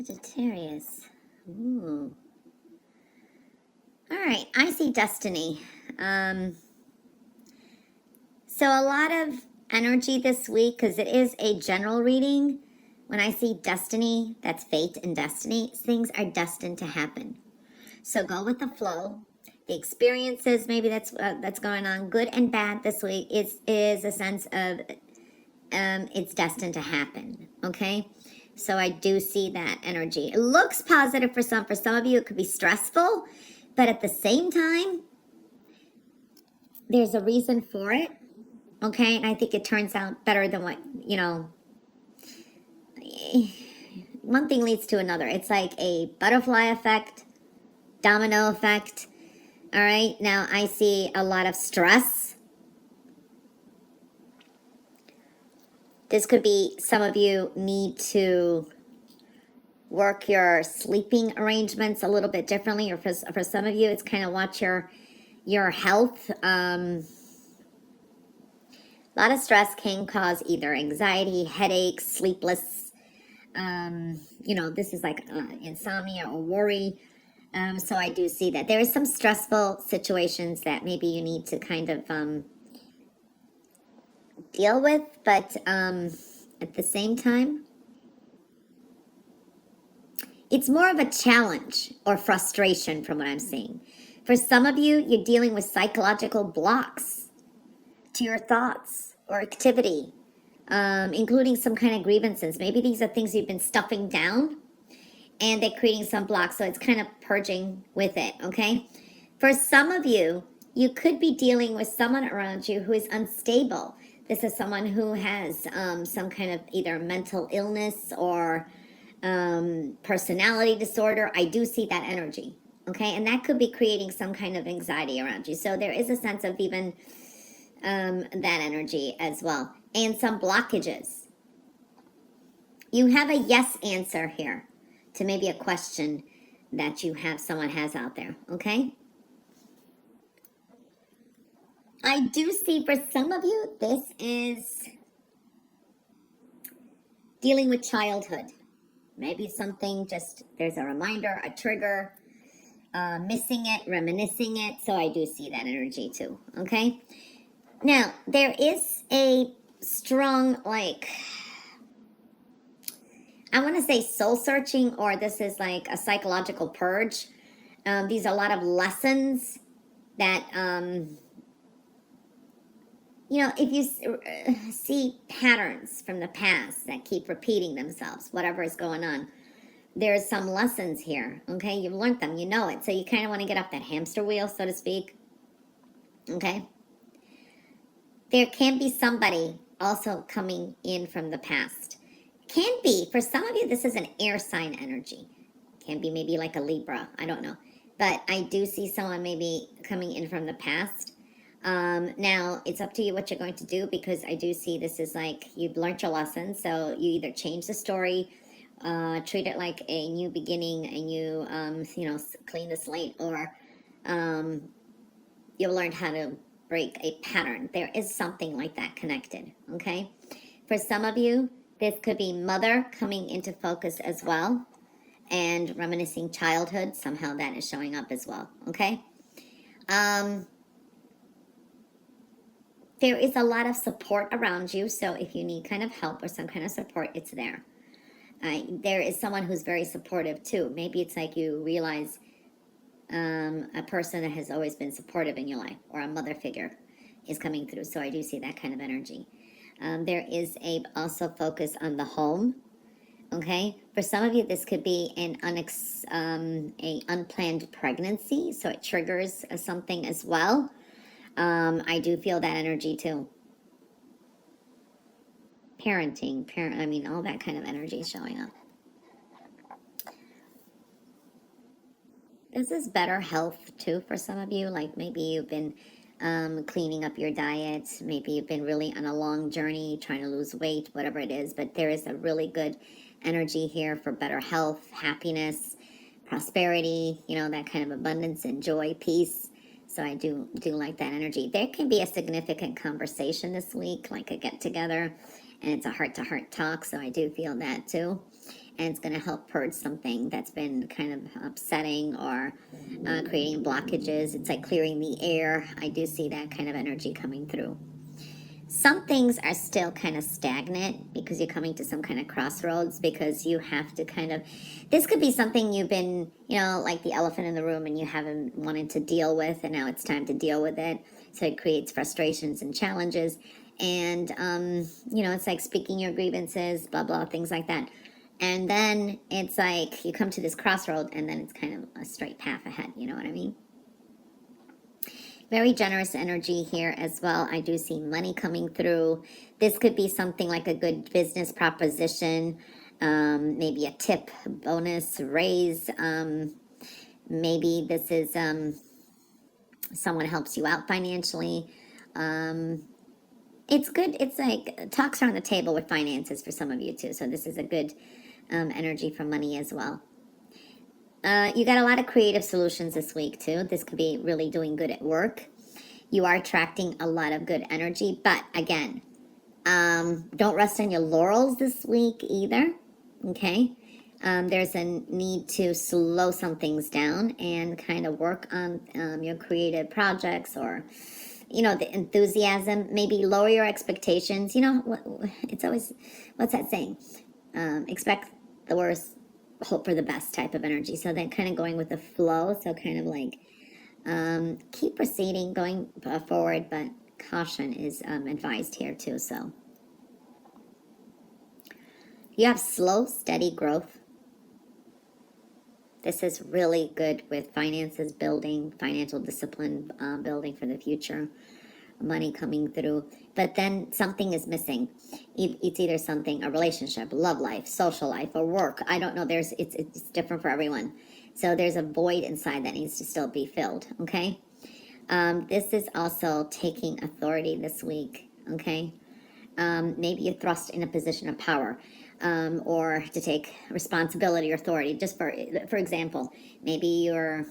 Sagittarius. Ooh. All right, I see destiny. So a lot of energy this week, because it is a general reading. When I see destiny, that's fate and destiny. Things are destined to happen. So go with the flow. The experiences, maybe that's going on, good and bad this week, is a sense of it's destined to happen. Okay. So I do see that energy. It looks positive for some. For some of you, it could be stressful, but at the same time, there's a reason for it. Okay, and I think it turns out better than what, one thing leads to another. It's like a butterfly effect, domino effect. All right, now I see a lot of stress. This could be some of you need to work your sleeping arrangements a little bit differently, or for some of you, it's kind of watch your health. A lot of stress can cause either anxiety, headaches, sleepless. This is like insomnia or worry. So I do see that there is some stressful situations that maybe you need to kind of deal with, but at the same time, it's more of a challenge or frustration from what I'm seeing. For some of you, you're dealing with psychological blocks to your thoughts or activity, including some kind of grievances. Maybe these are things you've been stuffing down and they're creating some blocks, so it's kind of purging with it, okay? For some of you, you could be dealing with someone around you who is unstable. This is someone who has some kind of either mental illness or personality disorder. I do see that energy, okay? And that could be creating some kind of anxiety around you. So there is a sense of even that energy as well. And some blockages. You have a yes answer here to maybe a question that someone has out there, okay? I do see for some of you, this is dealing with childhood. Maybe something there's a reminder, a trigger, missing it, reminiscing it. So I do see that energy too, okay? Now, there is a strong, I want to say soul searching, or this is like a psychological purge. These are a lot of lessons that, if you see patterns from the past that keep repeating themselves, whatever is going on, there's some lessons here, okay? You've learned them, you know it. So you kind of want to get off that hamster wheel, so to speak, okay? There can be somebody also coming in from the past. Can be, for some of you, this is an air sign energy. Can be maybe like a Libra, I don't know. But I do see someone maybe coming in from the past. Now, it's up to you what you're going to do, because I do see this is like you've learned your lesson. So you either change the story, treat it like a new beginning, and you clean the slate, or you've learned how to break a pattern. There is something like that connected, okay? For some of you, this could be mother coming into focus as well, and reminiscing childhood. Somehow that is showing up as well, okay? There is a lot of support around you, so if you need kind of help or some kind of support, it's there. There is someone who's very supportive too. Maybe it's like you realize a person that has always been supportive in your life, or a mother figure is coming through. So I do see that kind of energy. There is also focus on the home. Okay, for some of you, this could be an unplanned pregnancy, so it triggers something as well. I do feel that energy too. Parenting, all that kind of energy is showing up. This is better health too for some of you. Like maybe you've been cleaning up your diet. Maybe you've been really on a long journey trying to lose weight, whatever it is. But there is a really good energy here for better health, happiness, prosperity, that kind of abundance and joy, peace. So I do like that energy. There can be a significant conversation this week, like a get-together, and it's a heart-to-heart talk, so I do feel that too. and it's going to help purge something that's been kind of upsetting or creating blockages. It's like clearing the air. I do see that kind of energy coming through. Some things are still kind of stagnant because you're coming to some kind of crossroads, because you have to kind of, this could be something you've been, you know, like the elephant in the room, and you haven't wanted to deal with, and now it's time to deal with it. So it creates frustrations and challenges. And, you know, it's like speaking your grievances, blah, blah, things like that. And then it's like you come to this crossroad, and then it's kind of a straight path ahead. You know what I mean? Very generous energy here as well. I do see money coming through. This could be something like a good business proposition, maybe a tip, bonus, raise. Maybe this is someone helps you out financially. It's good. It's like talks are on the table with finances for some of you too. So this is a good energy for money as well. You got a lot of creative solutions this week too. This could be really doing good at work. You are attracting a lot of good energy, but again, don't rest on your laurels this week either. Okay, there's a need to slow some things down and kind of work on your creative projects, or you know, the enthusiasm. Maybe lower your expectations. You know, it's always, what's that saying? Expect the worst, hope for the best type of energy. So then kind of going with the flow. So kind of like keep proceeding, going forward, but caution is advised here too. So you have slow, steady growth. This is really good with finances building, financial discipline building for the future, money coming through. But then something is missing. It's either something, a relationship, love life, social life, or work. I don't know. It's different for everyone. So there's a void inside that needs to still be filled. Okay. This is also taking authority this week. Okay. Maybe you're thrust in a position of power, or to take responsibility or authority. Just for example, maybe you're